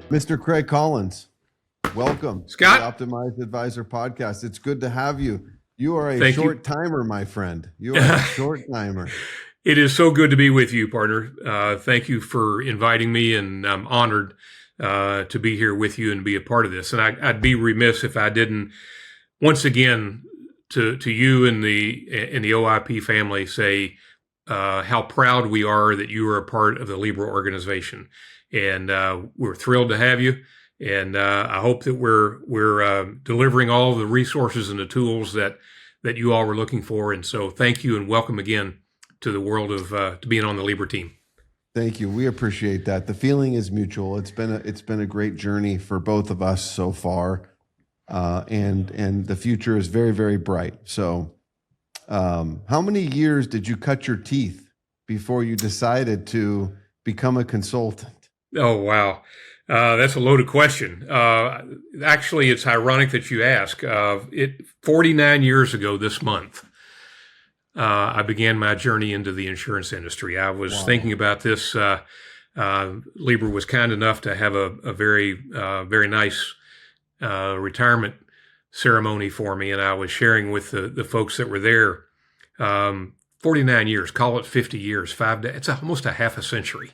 Mr. Craig Collins, welcome Scott. to the Optimized Advisor podcast. It's good to have you. You are a Thank short timer, my friend. You are a short timer. It is so good to be with you, partner. Thank you for inviting me, and I'm honored to be here with you and be a part of this. And I'd be remiss if I didn't, once again, to you and the OIP family, say how proud we are that you are a part of the LIMRA organization. And we're thrilled to have you. And I hope that we're delivering all the resources and the tools that you all were looking for. And so thank you and welcome again to the world of to being on the LIMRA team. Thank you. We appreciate that. The feeling is mutual. It's been a great journey for both of us so far, and the future is very, very bright. So, how many years did you cut your teeth before you decided to become a consultant? Oh, wow. That's a loaded question. Actually, it's ironic that you ask. 49 years ago this month, I began my journey into the insurance industry. I was thinking about this. LIMRA was kind enough to have a very, very nice retirement ceremony for me, and I was sharing with the folks that were there. 49 years, call it 50 years, 5 days. It's almost a half a century.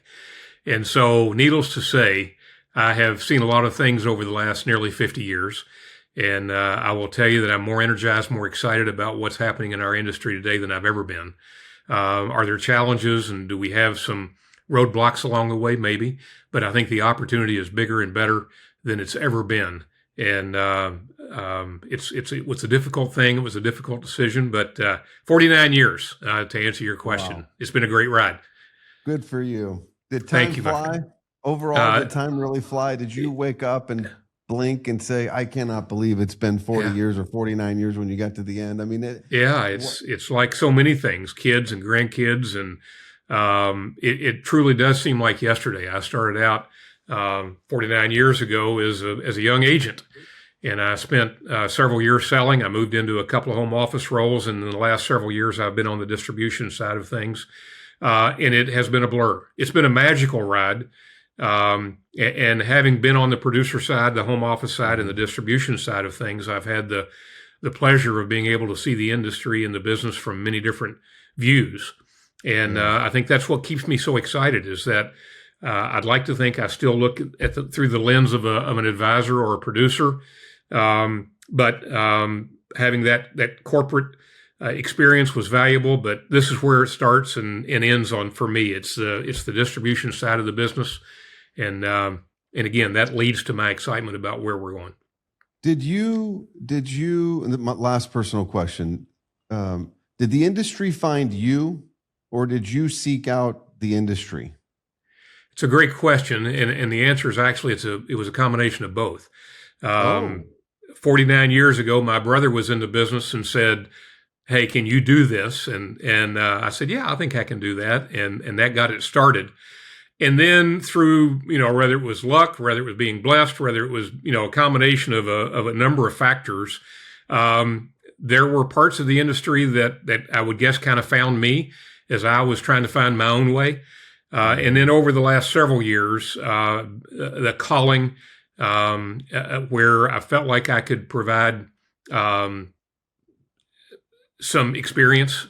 And so, needless to say, I have seen a lot of things over the last nearly 50 years. And I will tell you that I'm more energized, more excited about what's happening in our industry today than I've ever been. Are there challenges, and do we have some roadblocks along the way? Maybe. But I think the opportunity is bigger and better than it's ever been. And it was a difficult thing. It was a difficult decision. But 49 years, to answer your question. Wow. It's been a great ride. Good for you. Did time fly? Overall, did time really fly? Did you wake up and blink and say, I cannot believe it's been 40 years or 49 years when you got to the end? I mean, it's like so many things, kids and grandkids. And it truly does seem like yesterday. I started out 49 years ago as a young agent. And I spent several years selling. I moved into a couple of home office roles. And in the last several years, I've been on the distribution side of things. And it has been a blur. It's been a magical ride. And having been on the producer side, the home office side, and the distribution side of things, I've had the pleasure of being able to see the industry and the business from many different views. And I think that's what keeps me so excited, is that I'd like to think I still look at through the lens of an advisor or a producer. But having that corporate experience was valuable, but this is where it starts and ends on for me. It's the distribution side of the business, and again, that leads to my excitement about where we're going. Did you? And my last personal question: did the industry find you, or did you seek out the industry? It's a great question, and the answer is actually it was a combination of both. 49 years ago, my brother was in the business and said, hey, can you do this? And I said, yeah, I think I can do that. And that got it started. And then through, whether it was luck, whether it was being blessed, whether it was, a combination of a number of factors, there were parts of the industry that I would guess kind of found me as I was trying to find my own way. And then over the last several years, the calling, where I felt like I could provide, some experience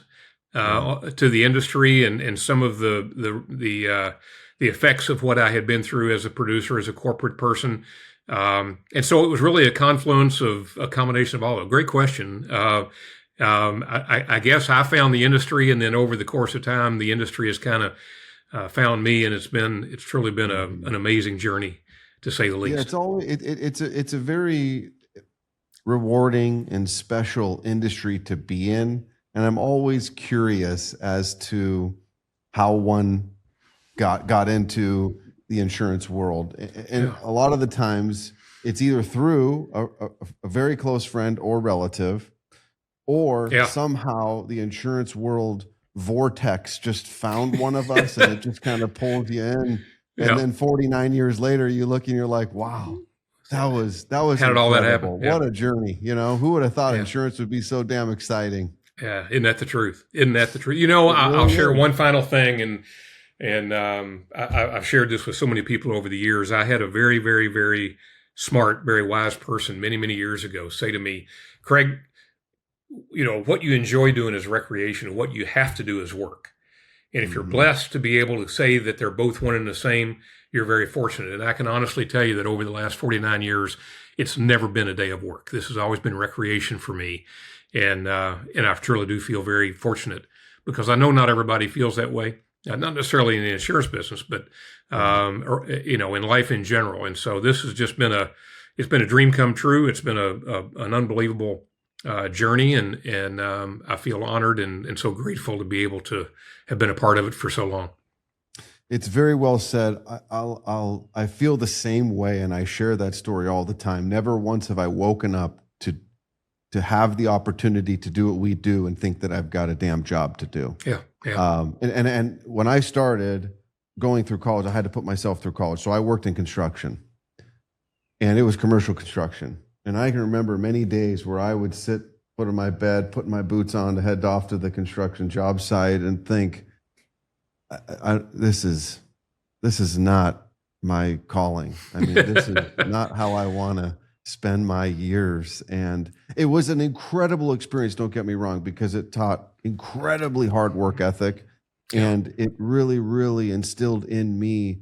to the industry and some of the effects of what I had been through as a producer, as a corporate person. And so it was really a confluence of a combination of all of it. Great question. I guess I found the industry, and then over the course of time, the industry has kind of found me, and it's truly been an amazing journey, to say the least. Yeah, it's a very rewarding and special industry to be in. And I'm always curious as to how one got into the insurance world. And a lot of the times it's either through a very close friend or relative, or somehow the insurance world vortex just found one of us and it just kind of pulled you in. And then 49 years later, you look and you're like, wow. That was how did incredible. all that happen? What a journey. Who would have thought insurance would be so damn exciting? Yeah. Isn't that the truth? I'll share one final thing. And And I've shared this with so many people over the years. I had a very, very, very smart, very wise person many, many years ago say to me, Craig, what you enjoy doing is recreation. What you have to do is work. And if you're blessed to be able to say that they're both one and the same, you're very fortunate. And I can honestly tell you that over the last 49 years, it's never been a day of work. This has always been recreation for me. And I truly do feel very fortunate because I know not everybody feels that way. Not necessarily in the insurance business, but in life in general. And so this has just been it's been a dream come true. It's been an unbelievable journey, and I feel honored and so grateful to be able to have been a part of it for so long. It's very well said. I feel the same way, and I share that story all the time. Never once have I woken up to have the opportunity to do what we do and think that I've got a damn job to do. Yeah. And when I started going through college, I had to put myself through college. So I worked in construction, and it was commercial construction. And I can remember many days where I would sit, put in my bed, put my boots on to head off to the construction job site and think, this is not my calling. I mean, this is not how I want to spend my years. And it was an incredible experience, don't get me wrong, because it taught incredibly hard work ethic. And it really, really instilled in me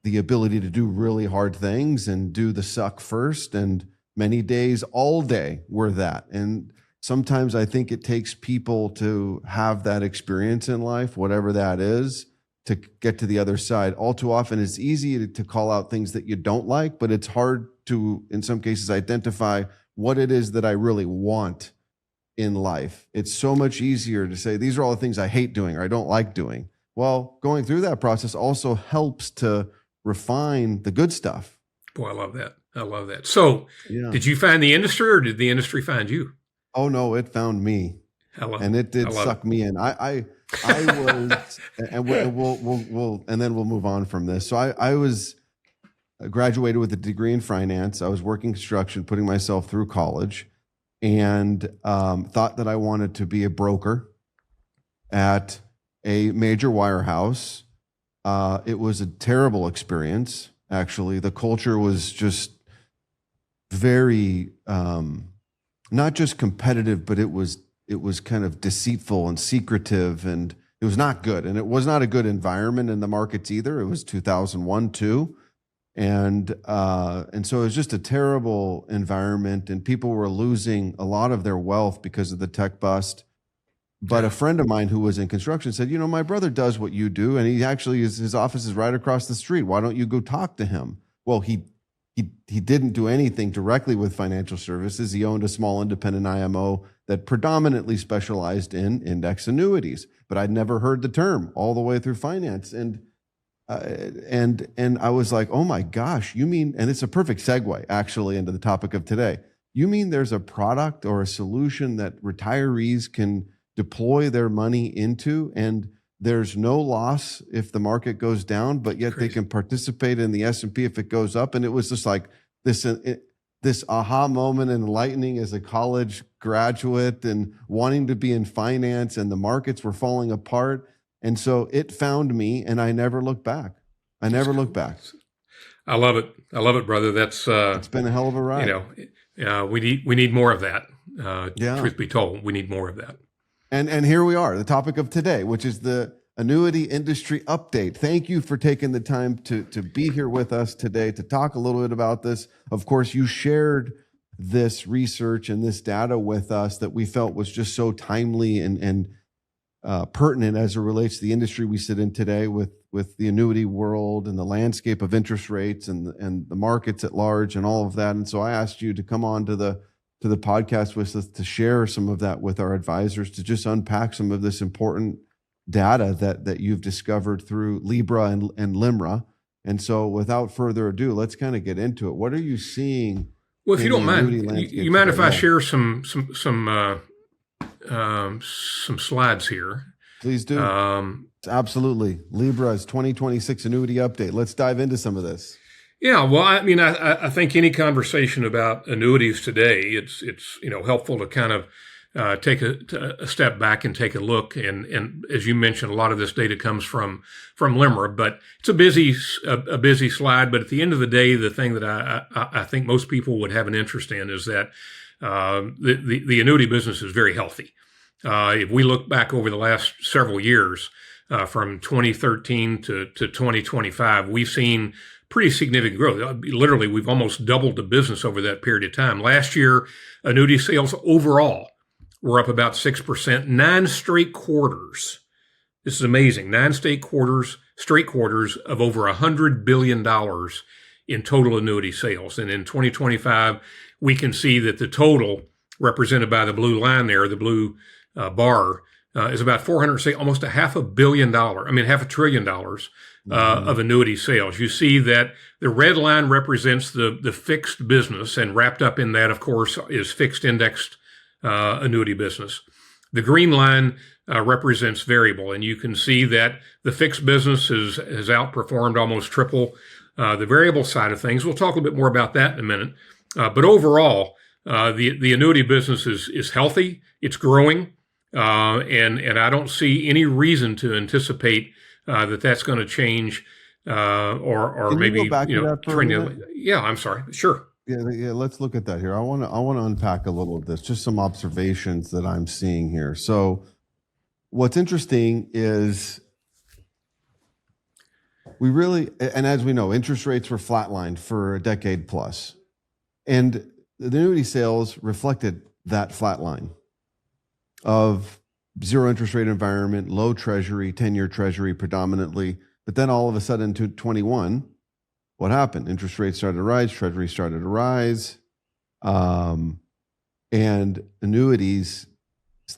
the ability to do really hard things and do the suck first. And many days, all day, were that. And sometimes I think it takes people to have that experience in life, whatever that is, to get to the other side. All too often, it's easy to call out things that you don't like, but it's hard to, in some cases, identify what it is that I really want in life. It's so much easier to say, these are all the things I hate doing or I don't like doing. Well, going through that process also helps to refine the good stuff. Boy, I love that. I love that. So Did you find the industry or did the industry find you? Oh, no, it found me. And it did suck me in. I was, and we'll move on from this. So I was graduated with a degree in finance. I was working construction, putting myself through college, and thought that I wanted to be a broker at a major wirehouse. It was a terrible experience, actually. The culture was just very, not just competitive, but it was kind of deceitful and secretive, and it was not good. And it was not a good environment in the markets either. It was 2001 too. And so it was just a terrible environment, and people were losing a lot of their wealth because of the tech bust. But a friend of mine who was in construction said, my brother does what you do, and he actually his office is right across the street. Why don't you go talk to him? Well, he didn't do anything directly with financial services. He owned a small independent IMO that predominantly specialized in index annuities, but I'd never heard the term all the way through finance. And I was like, oh my gosh, you mean, and it's a perfect segue actually into the topic of today. You mean there's a product or a solution that retirees can deploy their money into, and there's no loss if the market goes down, but yet they can participate in the S&P if it goes up? And it was just like this aha moment, enlightening as a college graduate and wanting to be in finance, and the markets were falling apart. And so it found me, and I never looked back. I never looked back. I love it. I love it, brother. That's it's been a hell of a ride. We need more of that. Truth be told, we need more of that. And here we are, the topic of today, which is the annuity industry update. Thank you for taking the time to be here with us today to talk a little bit about this. Of course, you shared this research and this data with us that we felt was just so timely and pertinent as it relates to the industry we sit in today with the annuity world and the landscape of interest rates and the markets at large and all of that. And so I asked you to come on to the podcast with us to share some of that with our advisors, to just unpack some of this important data that you've discovered through LIBRA and LIMRA. And so without further ado, let's kind of get into it. What are you seeing? Well, if you don't mind, you mind if I share some slides here? Please do. Absolutely. Libra's 2026 annuity update. Let's dive into some of this. Yeah, well, I mean, I think any conversation about annuities today, it's helpful to kind of take a step back and take a look. And as you mentioned, a lot of this data comes from LIMRA, but it's a busy slide. But at the end of the day, the thing that I think most people would have an interest in is that the annuity business is very healthy. If we look back over the last several years, from 2013 to 2025, we've seen pretty significant growth. Literally, we've almost doubled the business over that period of time. Last year, annuity sales overall were up about 6%, 9 straight quarters. This is amazing. 9 straight quarters of over $100 billion in total annuity sales. And in 2025, we can see that the total represented by the blue line there, the blue bar, is about almost $500 million of annuity sales. You see that the red line represents the fixed business, and wrapped up in that, of course, is fixed indexed annuity business. The green line represents variable, and you can see that the fixed business has outperformed almost triple the variable side of things. We'll talk a little bit more about that in a minute. But overall, the annuity business is healthy. It's growing. And I don't see any reason to anticipate that's going to change or Can maybe you go back to that for a minute? Yeah, I'm sorry. Sure. Yeah, let's look at that here. I want to unpack a little of this, just some observations that I'm seeing here. So what's interesting is and as we know, interest rates were flatlined for a decade plus. And the annuity sales reflected that flatline of zero interest rate environment, low treasury, 10-year treasury predominantly. But then all of a sudden to 21, what happened? Interest rates started to rise, treasury started to rise, and annuities,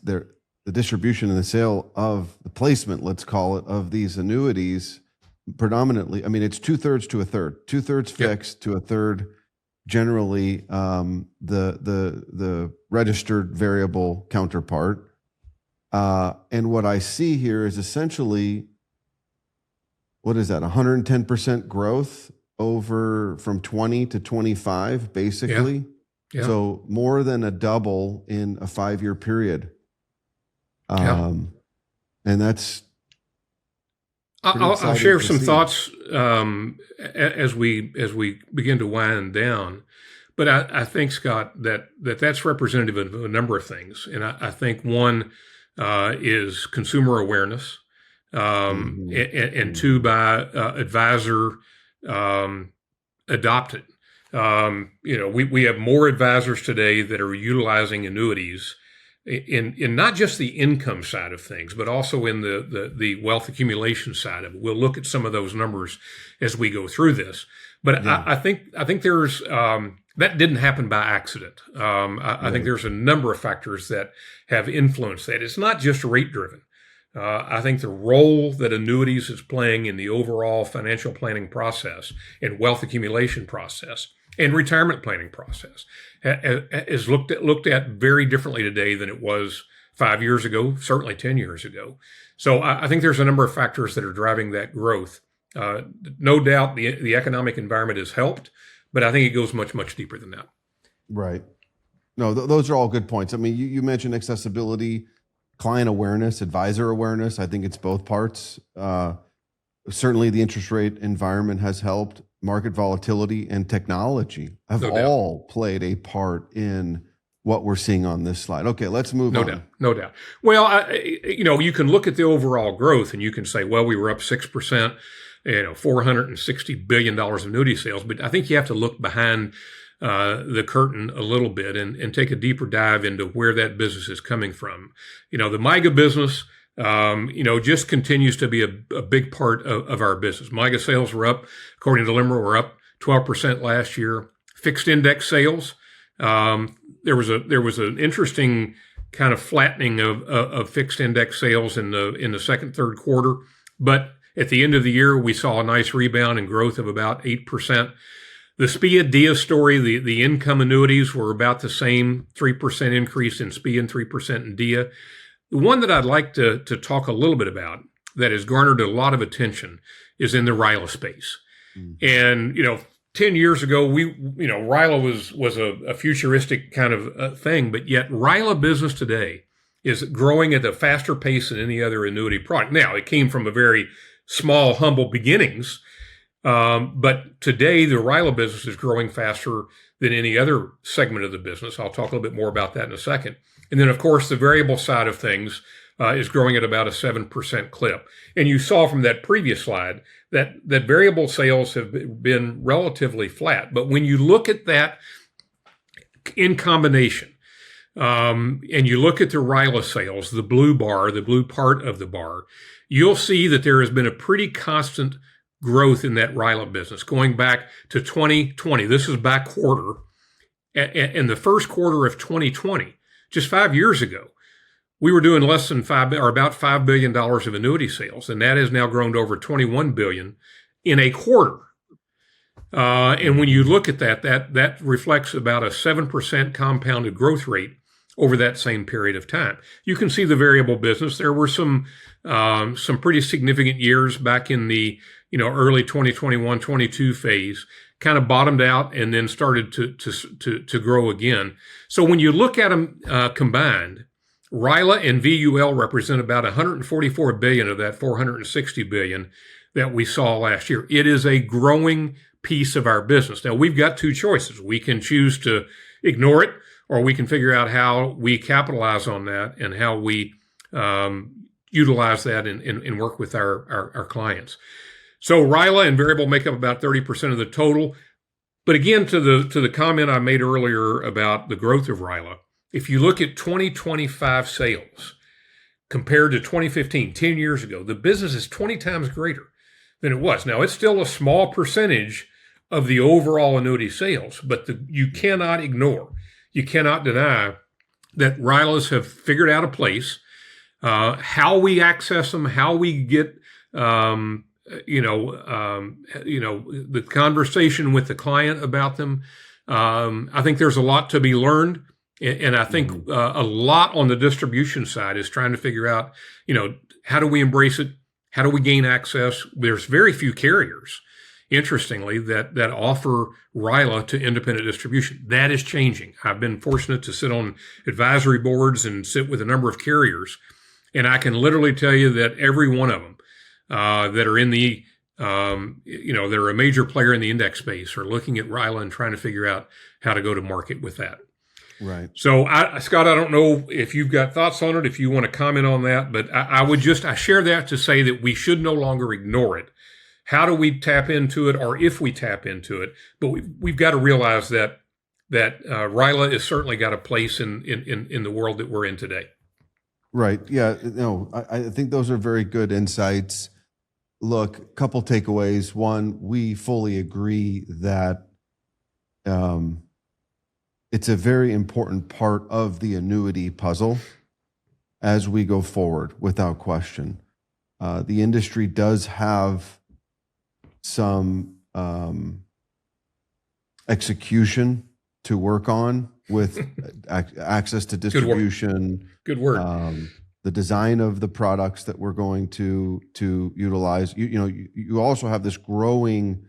the distribution and the sale of the placement, let's call it, of these annuities predominantly, it's 2/3 to 1/3, 2/3 fixed to 1/3 generally the registered variable counterpart. And what I see here is essentially, what is that, 110% growth over from 20 to 25, basically. Yeah. So more than a double in a 5-year period. And that's I'll share some thoughts as we begin to wind down. But I think, Scott, that's representative of a number of things. And I think one is consumer awareness, and two, by advisor adopted. We have more advisors today that are utilizing annuities in not just the income side of things, but also in the wealth accumulation side of it. We'll look at some of those numbers as we go through this. But I think there's that didn't happen by accident. I think there's a number of factors that have influenced that. It's not just rate driven. I think the role that annuities is playing in the overall financial planning process and wealth accumulation process and retirement planning process is looked at very differently today than it was 5 years ago, certainly 10 years ago. So I think there's a number of factors that are driving that growth. No doubt the economic environment has helped, but I think it goes much, much deeper than that. Right. No, those are all good points. You mentioned accessibility, client awareness, advisor awareness. I think it's both parts. Certainly the interest rate environment has helped. Market volatility and technology have all played a part in what we're seeing on this slide. Okay, let's move on. No doubt. Well, you can look at the overall growth and you can say, well, we were up 6%, $460 billion of annuity sales. But I think you have to look behind the curtain a little bit and take a deeper dive into where that business is coming from. The MYGA business, just continues to be a big part of our business. MYGA sales were up, according to LIMRA, were up 12% last year. Fixed index sales, there was an interesting kind of flattening of fixed index sales in the second, third quarter. But at the end of the year, we saw a nice rebound and growth of about 8%. The SPIA-DIA story, the income annuities were about the same, 3% increase in SPIA and 3% in DIA. The one that I'd like to talk a little bit about that has garnered a lot of attention is in the RILA space. And, 10 years ago, RILA was a futuristic kind of thing, but yet RILA business today is growing at a faster pace than any other annuity product. Now, it came from a very small, humble beginnings, but today the RILA business is growing faster than any other segment of the business. I'll talk a little bit more about that in a second. And then, of course, the variable side of things is growing at about a 7% clip. And you saw from that previous slide that variable sales have been relatively flat. But when you look at that in combination, and you look at the RILA sales, the blue bar, the blue part of the bar, you'll see that there has been a pretty constant growth in that RILA business going back to 2020. This is back quarter. In the first quarter of 2020, just 5 years ago, we were doing less than about $5 billion of annuity sales, and that has now grown to over $21 billion in a quarter. And when you look at that reflects about a 7% compounded growth rate over that same period of time. You can see the variable business. There were some pretty significant years back in the early 2021, 22 phase, kind of bottomed out and then started to grow again. So when you look at them combined, RILA and VUL represent about $144 billion of that $460 billion that we saw last year. It is a growing piece of our business. Now, we've got two choices. We can choose to ignore it, or we can figure out how we capitalize on that and how we utilize that and work with our clients. So RILA and variable make up about 30% of the total. But again, to the comment I made earlier about the growth of RILA, if you look at 2025 sales compared to 2015, 10 years ago, the business is 20 times greater than it was. Now, it's still a small percentage of the overall annuity sales, but you cannot ignore, you cannot deny that RILAs have figured out a place, how we access them, how we get, the conversation with the client about them. I think there's a lot to be learned. And I think a lot on the distribution side is trying to figure out, how do we embrace it? How do we gain access? There's very few carriers, interestingly, that offer RILA to independent distribution. That is changing. I've been fortunate to sit on advisory boards and sit with a number of carriers, and I can literally tell you that every one of them that are in the, that are a major player in the index space are looking at RILA and trying to figure out how to go to market with that. Right. So, Scott, I don't know if you've got thoughts on it, if you want to comment on that, but I share that to say that we should no longer ignore it. How do we tap into it, or if we tap into it? But we've got to realize that RILA has certainly got a place in the world that we're in today. Right. Yeah. No, I think those are very good insights. Look, a couple takeaways. One, we fully agree that it's a very important part of the annuity puzzle as we go forward, without question. The industry does have some execution to work on with access to distribution. Good word. The design of the products that we're going to utilize. You also have this growing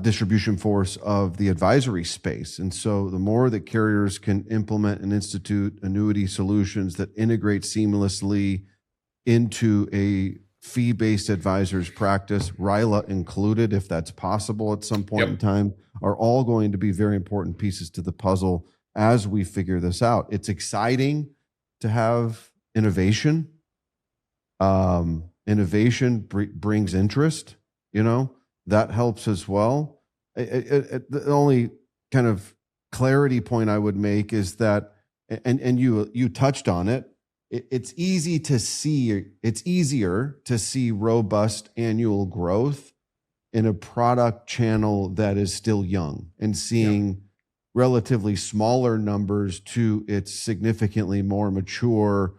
distribution force of the advisory space. And so the more that carriers can implement and institute annuity solutions that integrate seamlessly into a fee-based advisor's practice, RILA included, if that's possible at some point in time, are all going to be very important pieces to the puzzle as we figure this out. It's exciting to have innovation. Innovation brings interest, that helps as well. The only kind of clarity point I would make is that, and you touched on it, it's easier to see robust annual growth in a product channel that is still young, and seeing relatively smaller numbers to its significantly more mature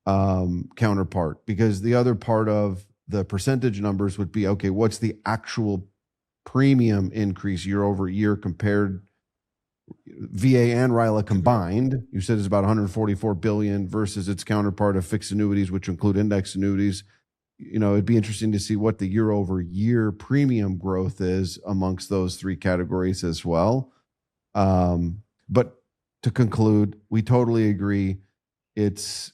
counterpart. Because the other part of the percentage numbers would be, okay, what's the actual premium increase year over year compared VA and RILA combined? You said it's about $144 billion versus its counterpart of fixed annuities, which include index annuities. it'd be interesting to see what the year over year premium growth is amongst those three categories as well. But to conclude, we totally agree. It's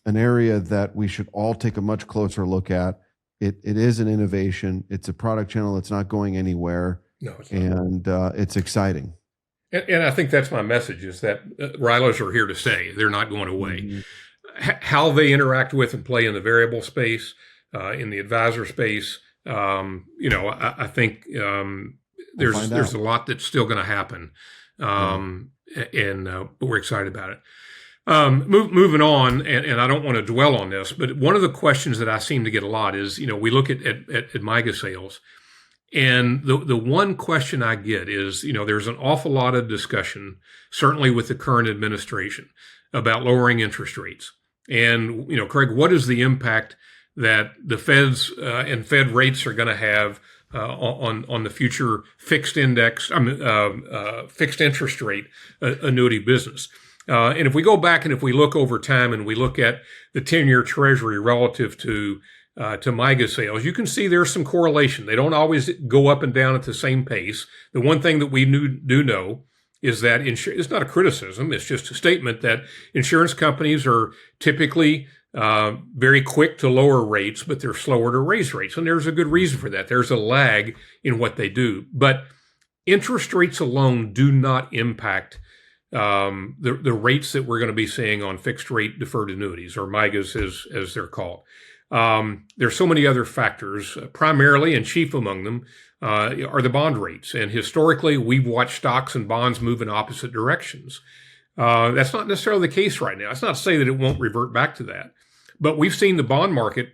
an area that we should all take a much closer look at. It is an innovation. It's a product channel that's not going anywhere. No, it's not. And it's exciting. And I think that's my message, is that RILAs are here to stay. They're not going away. Mm-hmm. How they interact with and play in the variable space, in the advisor space, I think there's a lot that's still going to happen. And we're excited about it. Moving on, and I don't want to dwell on this, but one of the questions that I seem to get a lot is, we look at MYGA sales, and the one question I get is, there's an awful lot of discussion, certainly with the current administration, about lowering interest rates. And, Craig, what is the impact that the Feds and Fed rates are going to have on the future fixed interest rate annuity business? And if we go back and if we look over time and we look at the 10-year Treasury relative to MYGA sales, you can see there's some correlation. They don't always go up and down at the same pace. The one thing that we do know is that it's not a criticism, it's just a statement that insurance companies are typically very quick to lower rates, but they're slower to raise rates. And there's a good reason for that. There's a lag in what they do. But interest rates alone do not impact the rates that we're going to be seeing on fixed rate deferred annuities, or MYGAs as they're called. There's so many other factors, primarily and chief among them are the bond rates. And historically, we've watched stocks and bonds move in opposite directions. That's not necessarily the case right now. It's not to say that it won't revert back to that. But we've seen the bond market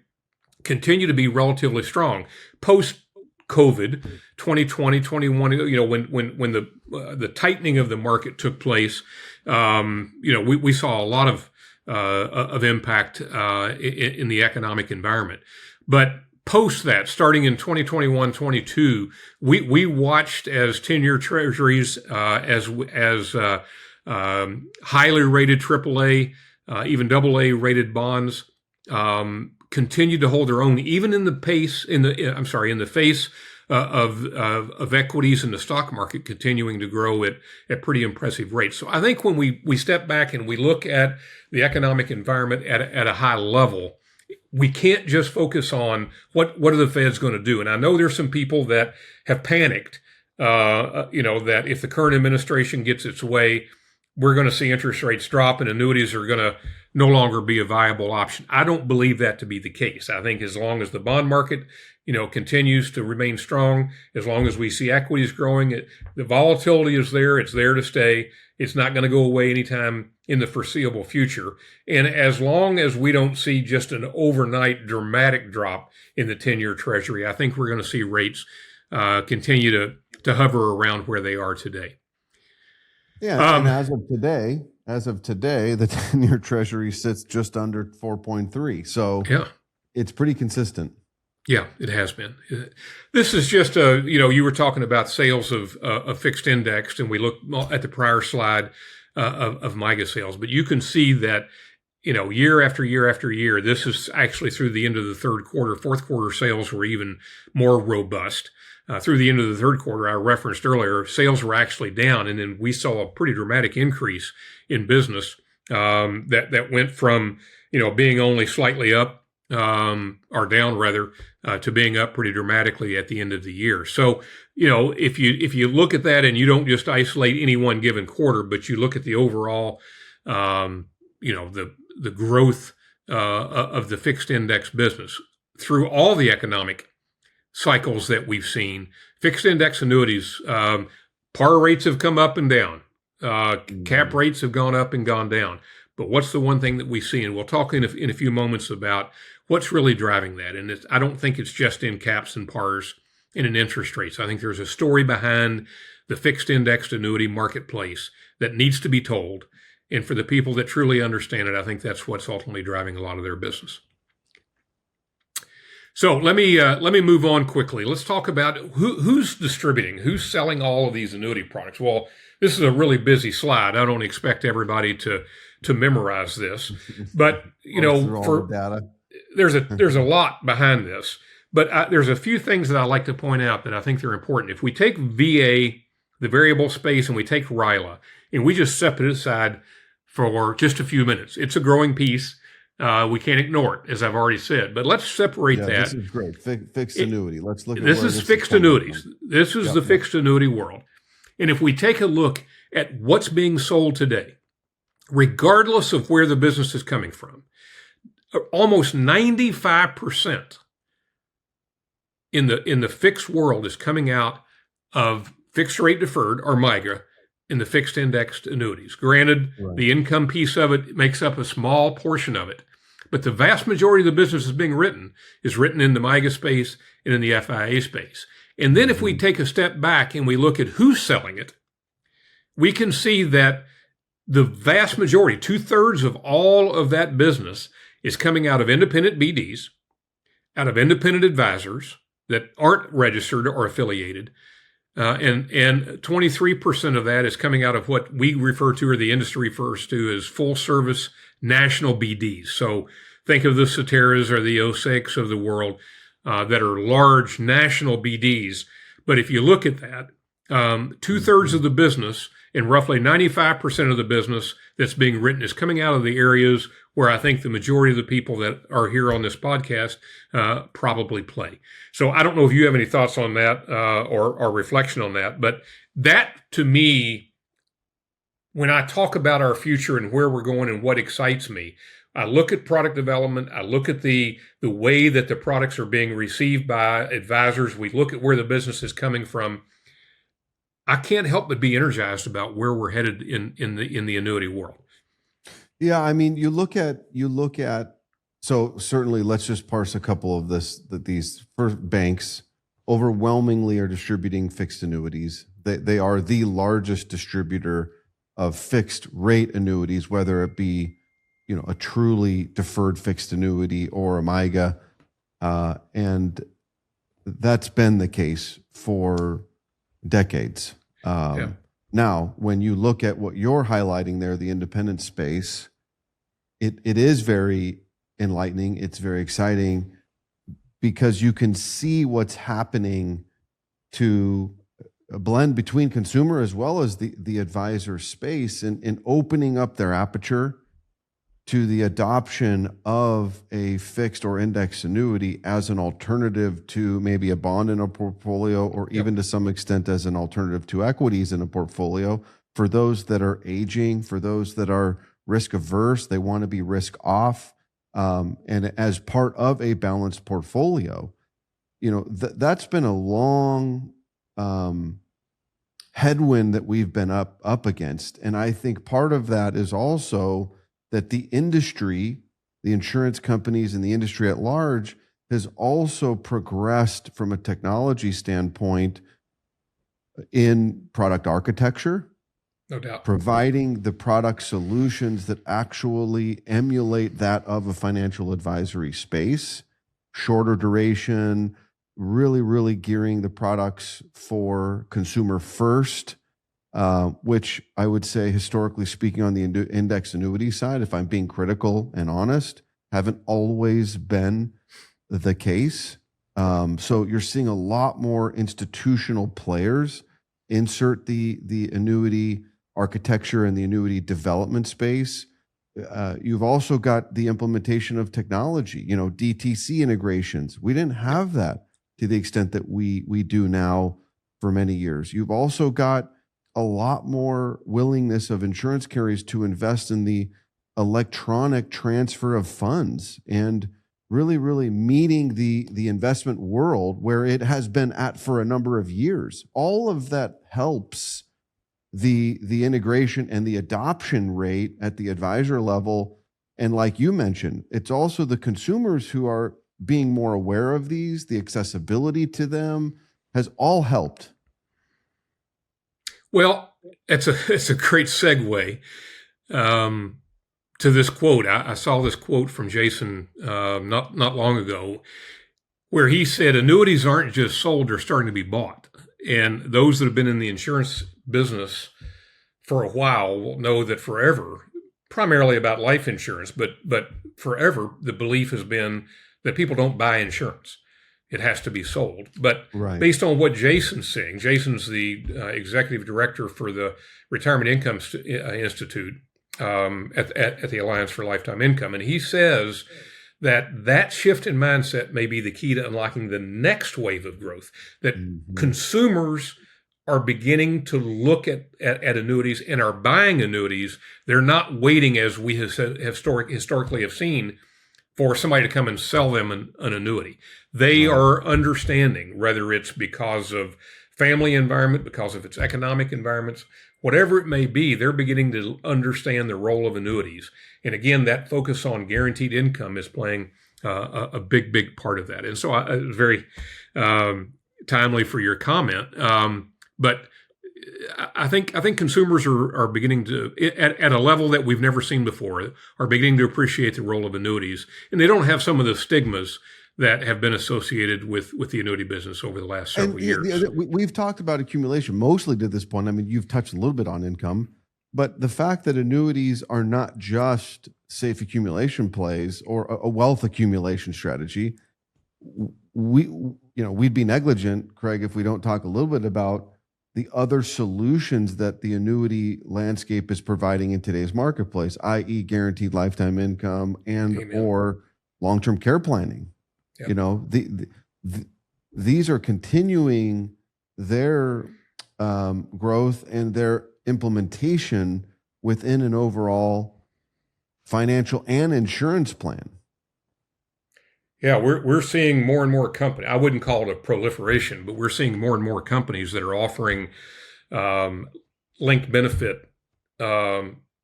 continue to be relatively strong post-COVID, 2020, 21. When the tightening of the market took place, we saw a lot of impact in the economic environment. But post that, starting in 2021, 22, we watched as 10-year treasuries, as highly rated AAA, even AA rated bonds, continued to hold their own, even in the face of equities in the stock market continuing to grow at pretty impressive rates. So I think when we step back and we look at the economic environment at a high level, we can't just focus on what are the Feds going to do. And I know there's some people that have panicked, that if the current administration gets its way, we're going to see interest rates drop and annuities are going to no longer be a viable option. I don't believe that to be the case. I think as long as the bond market, continues to remain strong, as long as we see equities growing, the volatility is there. It's there to stay. It's not going to go away anytime in the foreseeable future. And as long as we don't see just an overnight dramatic drop in the 10-year Treasury, I think we're going to see rates continue to hover around where they are today. Yeah, and as of today, the 10-year Treasury sits just under 4.3. So yeah, it's pretty consistent. Yeah, it has been. This is just you were talking about sales of fixed indexed, and we look at the prior slide of MYGA sales, but you can see that, year after year after year, this is actually through the end of the third quarter. Fourth quarter sales were even more robust. Through the end of the third quarter, I referenced earlier, sales were actually down, and then we saw a pretty dramatic increase in business that went from being only slightly up or down rather to being up pretty dramatically at the end of the year. So if you look at that and you don't just isolate any one given quarter, but you look at the overall the growth of the fixed index business through all the economic cycles that we've seen, fixed index annuities, par rates have come up and down. Cap rates have gone up and gone down. But what's the one thing that we see? And we'll talk in a few moments about what's really driving that. And I don't think it's just in caps and pars and in interest rates. I think there's a story behind the fixed indexed annuity marketplace that needs to be told. And for the people that truly understand it, I think that's what's ultimately driving a lot of their business. So let me move on quickly. Let's talk about who's distributing, who's selling all of these annuity products. Well, this is a really busy slide. I don't expect everybody to memorize this, but for data. there's a lot behind this, but there's a few things that I like to point out that I think they're important. If we take VA, the variable space, and we take RILA, and we just set it aside for just a few minutes, it's a growing piece. We can't ignore it, as I've already said. But let's separate that. This is great. Fixed annuity. Let's look at this is fixed annuities. This is the fixed annuity world. And if we take a look at what's being sold today, regardless of where the business is coming from, almost 95% in the fixed world is coming out of fixed rate deferred, or MIGA, in the fixed indexed annuities. Granted, the income piece of it makes up a small portion of it, but the vast majority of the business is written in the MIGA space and in the FIA space. And then if we take a step back and we look at who's selling it, we can see that the vast majority, 2/3 of all of that business, is coming out of independent BDs, out of independent advisors that aren't registered or affiliated, and 23% of that is coming out of what we refer to, or the industry refers to, as full service national BDs. So think of the Ceteras or the OSECs of the world that are large national BDs. But if you look at that, 2/3 of the business and roughly 95% of the business that's being written is coming out of the areas where I think the majority of the people that are here on this podcast probably play. So I don't know if you have any thoughts on that or reflection on that, but that, to me, when I talk about our future and where we're going and what excites me, I look at product development. I look at the way that the products are being received by advisors. We look at where the business is coming from. I can't help but be energized about where we're headed in the annuity world. Yeah, I mean, you look at so certainly let's just parse a couple of these first banks overwhelmingly are distributing fixed annuities. They are the largest distributor of fixed rate annuities, whether it be, a truly deferred fixed annuity or a MIGA. And that's been the case for decades. Now, when you look at what you're highlighting there, the independent space, it is very enlightening. It's very exciting because you can see what's happening to a blend between consumer as well as the advisor space and opening up their aperture to the adoption of a fixed or index annuity as an alternative to maybe a bond in a portfolio, or even to some extent as an alternative to equities in a portfolio. For those that are aging, for those that are risk averse, they want to be risk off. And as part of a balanced portfolio, that's been a long headwind that we've been up against. And I think part of that is also that the industry, the insurance companies and the industry at large, has also progressed from a technology standpoint in product architecture. No doubt. Providing the product solutions that actually emulate that of a financial advisory space, shorter duration, really, really gearing the products for consumer first, which I would say, historically speaking, on the index annuity side, if I'm being critical and honest, haven't always been the case. So you're seeing a lot more institutional players insert the annuity architecture and the annuity development space. You've also got the implementation of technology, DTC integrations. We didn't have that to the extent that we do now for many years. You've also got a lot more willingness of insurance carriers to invest in the electronic transfer of funds and really, really meeting the investment world where it has been at for a number of years. All of that helps the integration and the adoption rate at the advisor level. And like you mentioned, it's also the consumers who are being more aware of these, the accessibility to them has all helped. Well, it's a great segue to this quote. I saw this quote from Jason not long ago, where he said, annuities aren't just sold, they're starting to be bought. And those that have been in the insurance business for a while will know that forever, primarily about life insurance, but forever the belief has been that people don't buy insurance. It has to be sold. But Right. based on what Jason's saying, Jason's the executive director for the Retirement Income Institute at the Alliance for Lifetime Income, and he says that shift in mindset may be the key to unlocking the next wave of growth, that consumers are beginning to look at annuities and are buying annuities. They're not waiting, as we have historically have seen, for somebody to come and sell them an annuity. They are understanding, whether it's because of family environment, because of its economic environments, whatever it may be, they're beginning to understand the role of annuities. And again, that focus on guaranteed income is playing a big part of that. And so it was very timely for your comment. But I think consumers are beginning to, at a level that we've never seen before, are beginning to appreciate the role of annuities. And they don't have some of the stigmas that have been associated with the annuity business over the last several years. We've talked about accumulation mostly to this point. I mean, you've touched a little bit on income, but the fact that annuities are not just safe accumulation plays or a wealth accumulation strategy, we'd be negligent, Craig, if we don't talk a little bit about the other solutions that the annuity landscape is providing in today's marketplace, i.e. guaranteed lifetime income and Amen. or long-term care planning. Yep. You know, these are continuing their growth and their implementation within an overall financial and insurance plan. Yeah, we're seeing more and more companies. I wouldn't call it a proliferation, but we're seeing more and more companies that are offering linked benefit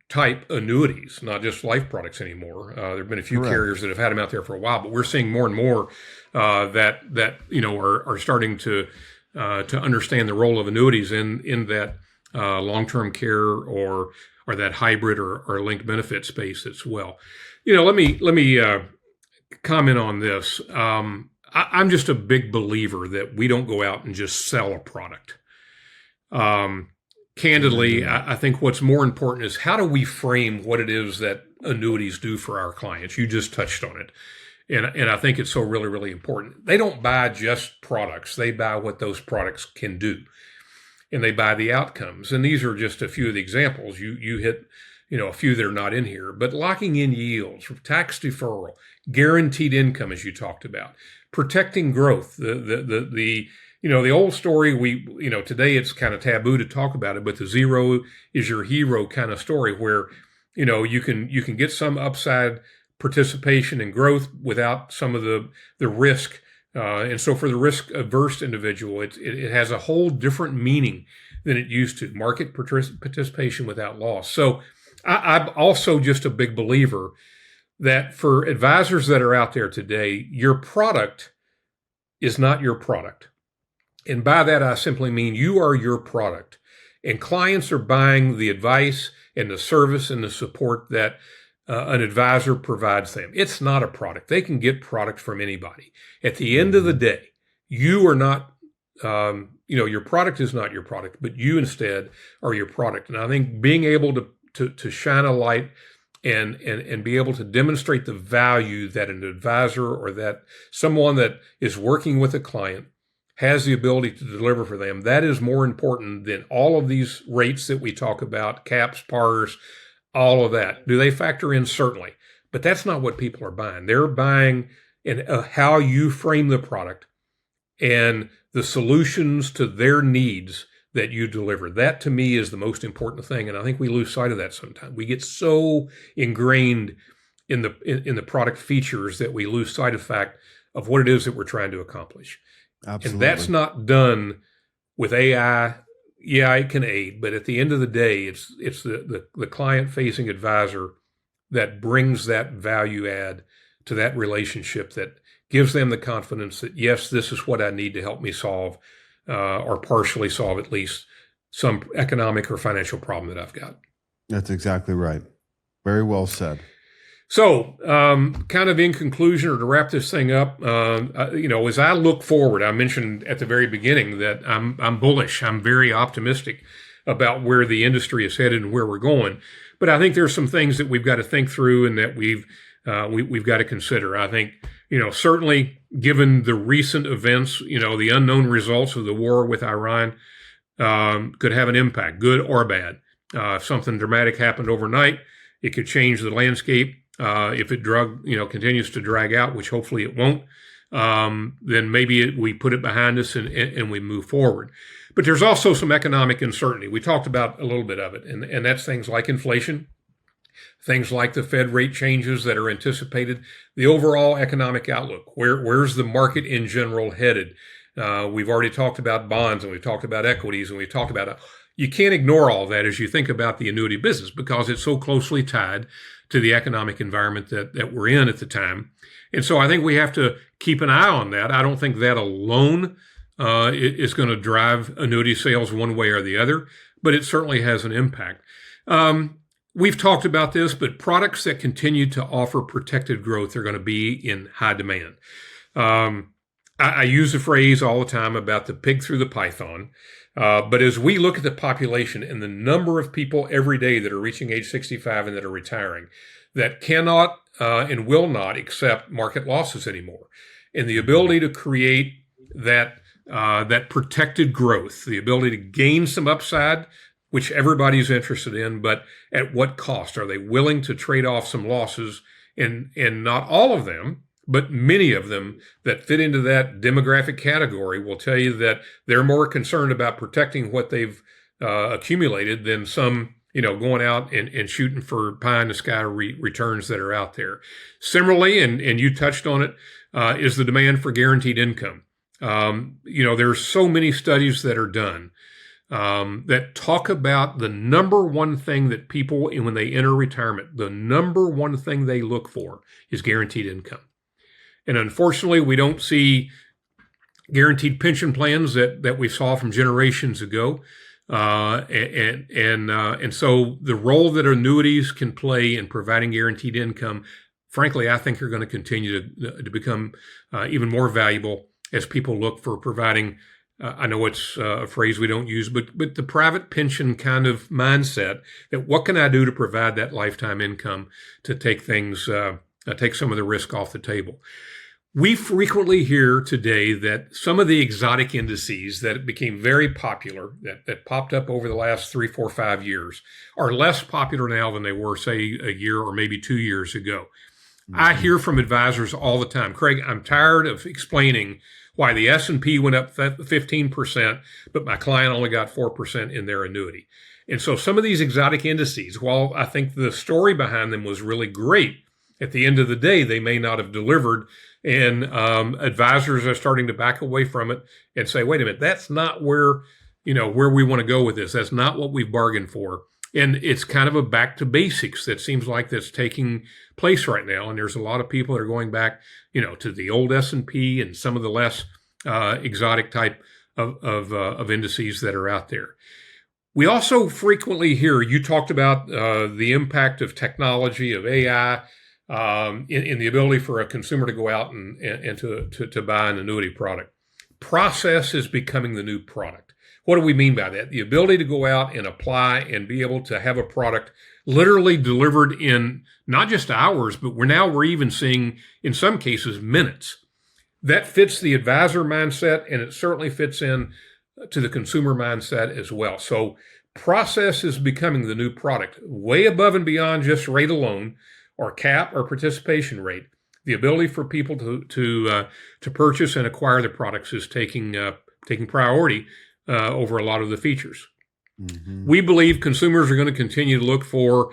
type annuities, not just life products anymore. There have been a few Correct. carriers that have had them out there for a while, but we're seeing more and more that are starting to understand the role of annuities in that long-term care or that hybrid or linked benefit space as well. Let me comment on this. I'm just a big believer that we don't go out and just sell a product. Candidly, I think what's more important is how do we frame what it is that annuities do for our clients? You just touched on it. And I think it's so really, really important. They don't buy just products. They buy what those products can do. And they buy the outcomes. And these are just a few of the examples. You hit a few that are not in here, but locking in yields, tax deferral, guaranteed income, as you talked about, protecting growth, the old story, today it's kind of taboo to talk about it, but the zero is your hero kind of story where, you can get some upside participation and growth without some of the risk. And so for the risk averse individual, it has a whole different meaning than it used to. Market participation without loss. So I'm also just a big believer that for advisors that are out there today, your product is not your product. And by that, I simply mean you are your product. And clients are buying the advice and the service and the support that an advisor provides them. It's not a product. They can get product from anybody. At the end of the day, you are not, your product is not your product, but you instead are your product. And I think being able to shine a light and be able to demonstrate the value that an advisor or that someone that is working with a client has the ability to deliver for them, that is more important than all of these rates that we talk about, caps, pars, all of that. Do they factor in? Certainly. But that's not what people are buying. They're buying how you frame the product and the solutions to their needs that you deliver. That to me is the most important thing. And I think we lose sight of that sometimes. We get so ingrained in the product features that we lose sight of the fact of what it is that we're trying to accomplish. Absolutely. And that's not done with AI. Yeah, it can aid, but at the end of the day, it's the client-facing advisor that brings that value add to that relationship that gives them the confidence that, yes, this is what I need to help me solve or partially solve at least some economic or financial problem that I've got. That's exactly right. Very well said. So, kind of in conclusion, or to wrap this thing up, as I look forward, I mentioned at the very beginning that I'm bullish. I'm very optimistic about where the industry is headed and where we're going. But I think there's some things that we've got to think through and that we've got to consider. I think, certainly given the recent events, the unknown results of the war with Iran could have an impact, good or bad. If something dramatic happened overnight, it could change the landscape. If it continues to drag out, which hopefully it won't, then maybe we put it behind us and we move forward. But there's also some economic uncertainty. We talked about a little bit of it, and that's things like inflation, things like the Fed rate changes that are anticipated, the overall economic outlook. Where's the market in general headed? We've already talked about bonds, and we've talked about equities, and we've talked about you can't ignore all that as you think about the annuity business because it's so closely tied to the economic environment that we're in at the time. And so I think we have to keep an eye on that. I don't think that alone is going to drive annuity sales one way or the other, but it certainly has an impact. We've talked about this, but products that continue to offer protected growth are going to be in high demand. I use the phrase all the time about the pig through the python. But as we look at the population and the number of people every day that are reaching age 65 and that are retiring, that cannot and will not accept market losses anymore, and the ability to create that protected growth, the ability to gain some upside, which everybody's interested in, but at what cost? Are they willing to trade off some losses? And not all of them, but many of them that fit into that demographic category will tell you that they're more concerned about protecting what they've accumulated than some, going out and shooting for pie in the sky returns that are out there. Similarly, and you touched on it, is the demand for guaranteed income. There's so many studies that are done that talk about the number one thing that people, when they enter retirement, the number one thing they look for is guaranteed income. And unfortunately, we don't see guaranteed pension plans that we saw from generations ago. And so the role that annuities can play in providing guaranteed income, frankly, I think are going to continue to become even more valuable as people look for providing, I know it's a phrase we don't use, but the private pension kind of mindset that what can I do to provide that lifetime income to take things, take some of the risk off the table. We frequently hear today that some of the exotic indices that became very popular, that popped up over the last 3, 4, 5 years, are less popular now than they were, say, a year or maybe 2 years ago. Mm-hmm. I hear from advisors all the time, Craig, I'm tired of explaining why the S&P went up 15%, but my client only got 4% in their annuity. And so some of these exotic indices, while I think the story behind them was really great, at the end of the day, they may not have delivered. And advisors are starting to back away from it and say, wait a minute, that's not where we want to go with this. That's not what we've bargained for. And it's kind of a back to basics that seems like that's taking place right now. And there's a lot of people that are going back, to the old S&P and some of the less exotic type of indices that are out there. We also frequently hear, you talked about the impact of technology, of AI, in the ability for a consumer to go out and to buy an annuity product. Process is becoming the new product. What do we mean by that? The ability to go out and apply and be able to have a product literally delivered in not just hours, but we're even seeing, in some cases, minutes. That fits the advisor mindset, and it certainly fits in to the consumer mindset as well. So process is becoming the new product, way above and beyond just rate alone, or cap or participation rate. The ability for people to purchase and acquire the products is taking priority over a lot of the features. Mm-hmm. We believe consumers are going to continue to look for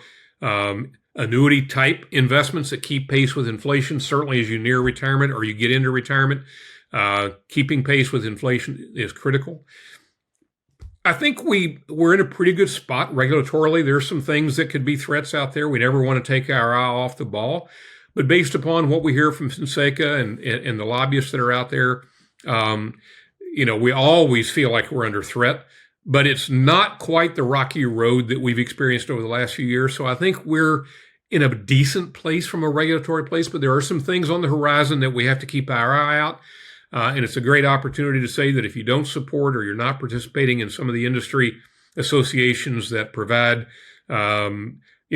annuity type investments that keep pace with inflation. Certainly as you near retirement or you get into retirement, keeping pace with inflation is critical. I think we're in a pretty good spot regulatorily. There's some things that could be threats out there. We never want to take our eye off the ball. But based upon what we hear from Fonseca and the lobbyists that are out there, we always feel like we're under threat. But it's not quite the rocky road that we've experienced over the last few years. So I think we're in a decent place from a regulatory place. But there are some things on the horizon that we have to keep our eye out. And it's a great opportunity to say that if you don't support or you're not participating in some of the industry associations that provide,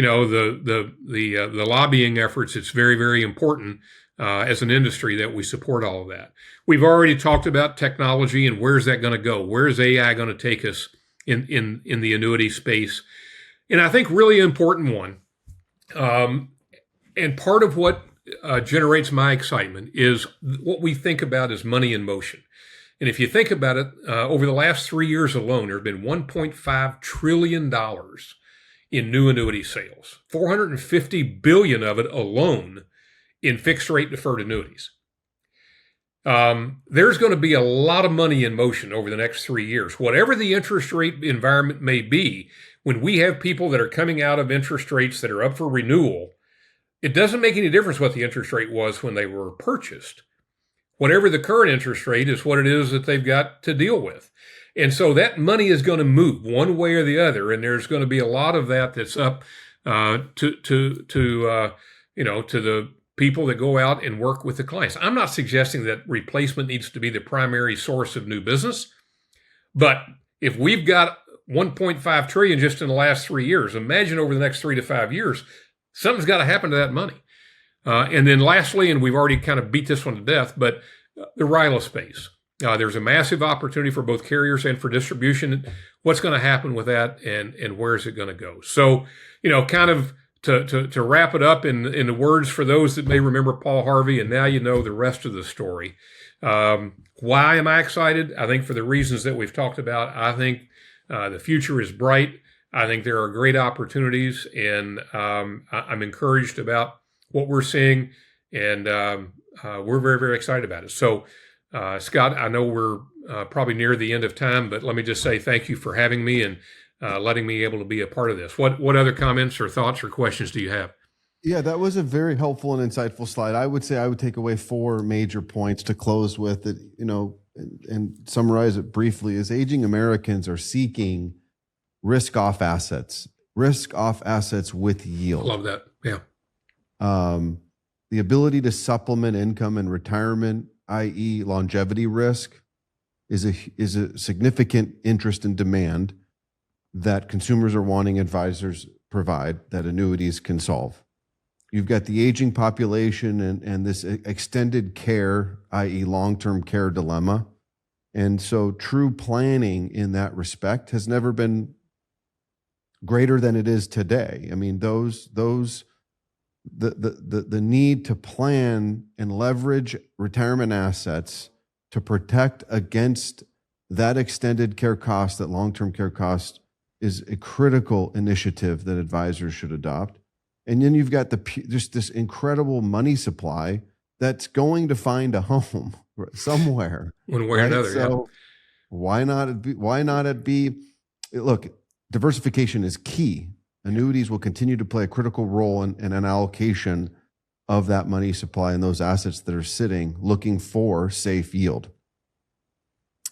the lobbying efforts, it's very, very important as an industry that we support all of that. We've already talked about technology and where's that going to go? Where's AI going to take us in the annuity space? And I think really important one, and part of what generates my excitement is what we think about as money in motion. And if you think about it, over the last 3 years alone, there have been $1.5 trillion in new annuity sales, $450 billion of it alone in fixed rate deferred annuities. There's going to be a lot of money in motion over the next 3 years. Whatever the interest rate environment may be, when we have people that are coming out of interest rates that are up for renewal, it doesn't make any difference what the interest rate was when they were purchased. Whatever the current interest rate is what it is that they've got to deal with. And so that money is going to move one way or the other, and there's going to be a lot of that that's up to the people that go out and work with the clients. I'm not suggesting that replacement needs to be the primary source of new business, but if we've got 1.5 trillion just in the last 3 years, imagine over the next 3 to 5 years, something's got to happen to that money. And then lastly, and we've already kind of beat this one to death, but the RILA space. There's a massive opportunity for both carriers and for distribution. What's going to happen with that, and where is it going to go? So, kind of to wrap it up in the words for those that may remember Paul Harvey, and now you know the rest of the story. Why am I excited? I think for the reasons that we've talked about. I think the future is bright. I think there are great opportunities, and I'm encouraged about what we're seeing, and we're very, very excited about it. So, Scott, I know we're probably near the end of time, but let me just say thank you for having me and letting me able to be a part of this. What other comments or thoughts or questions do you have? Yeah, that was a very helpful and insightful slide. I would say I would take away 4 major points to close with that, and summarize it briefly, is aging Americans are seeking risk-off assets with yield. Love that. Yeah. The ability to supplement income in retirement, i.e. longevity risk, is a significant interest and demand that consumers are wanting advisors provide that annuities can solve. You've got the aging population and this extended care, i.e. long-term care dilemma. And so true planning in that respect has never been greater than it is today. I mean, the need to plan and leverage retirement assets to protect against that extended care cost, that long-term care cost, is a critical initiative that advisors should adopt. And then you've got just this incredible money supply that's going to find a home somewhere. One way or another. So yeah. Why not it be, look, diversification is key. Annuities will continue to play a critical role in an allocation of that money supply and those assets that are sitting looking for safe yield.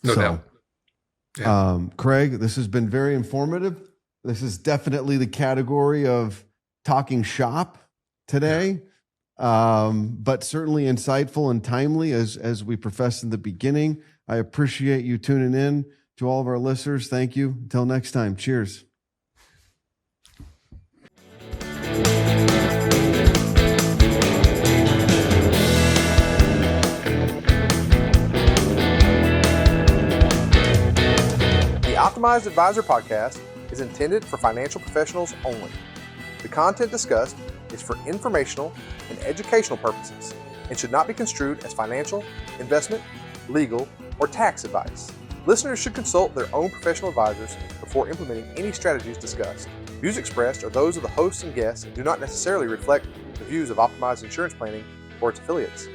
No doubt. Yeah. Craig, this has been very informative. This is definitely the category of talking shop today, but certainly insightful and timely as we professed in the beginning. I appreciate you tuning in. To all of our listeners, thank you. Until next time, cheers. Optimized Advisor podcast is intended for financial professionals only. The content discussed is for informational and educational purposes and should not be construed as financial, investment, legal, or tax advice. Listeners should consult their own professional advisors before implementing any strategies discussed. Views expressed are those of the hosts and guests and do not necessarily reflect the views of Optimized Insurance Planning or its affiliates.